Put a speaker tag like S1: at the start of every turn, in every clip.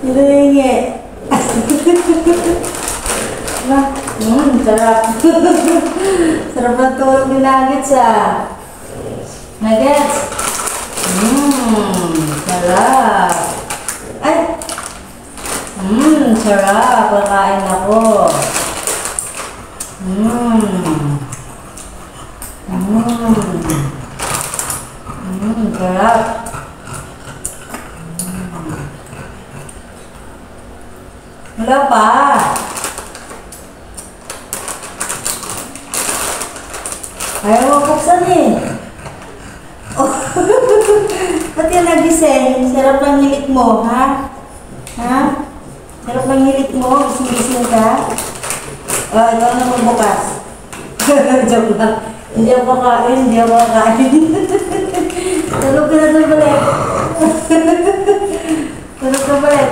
S1: Hinihingi. Sarap. Sarap na tulog ni Nuggets ah. Nuggets. Sarap. Ay. Sarap. Pagkain ako. Sarap. Wala pa. Ayaw mo buksan eh. Oh. Ba't yan nagising? Sarap ng hilik mo, ha? Ha? Sarap ng hilik mo? Gising-gising ka? Oh, ikaw na magbukas. Joke lang. Hindi ako kakain, hindi ako kakain. Tulog ka na doon balik. Tulog ka balik.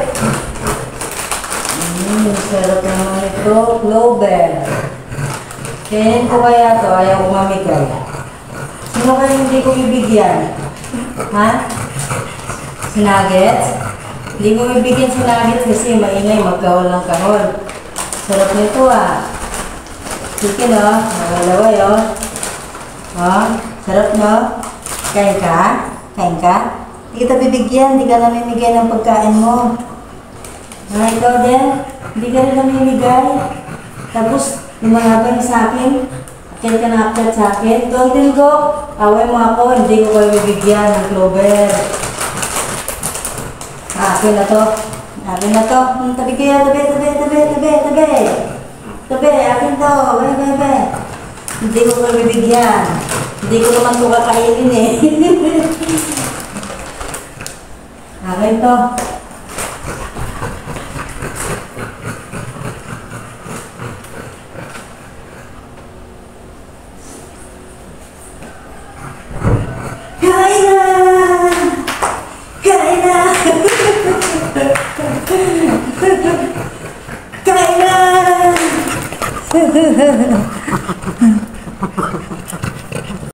S1: Sarap naman ito. Clover. Kainin ko kaya ito, ayaw ko mamigay. Sino kaya hindi ko bibigyan? Ha? Si Nuggets? Hindi ko bibigyan si Nuggets kasi maingay, magkahol ng kahol. Sarap nito ah. Chicken oh, nagalaway oh. Oh, sarap no? Kain ka? Kain ka? Hindi kita bibigyan, hindi ka namimigay ng pagkain mo. Ha, ikaw din? Hindi ka rin namimigay. Tapos, lumayaban sa akin. Akyat ka na akyat sa akin. Doon din ko. Away mo ako. Hindi ko kayo bibigyan ng Clover. Akin na to. Akin na to. Tabi kayo. Tabi. Tabi. Akin to. Tabi. Hindi ko kayo bibigyan. Hindi ko naman ito kakainin eh. Akin to. Kain na!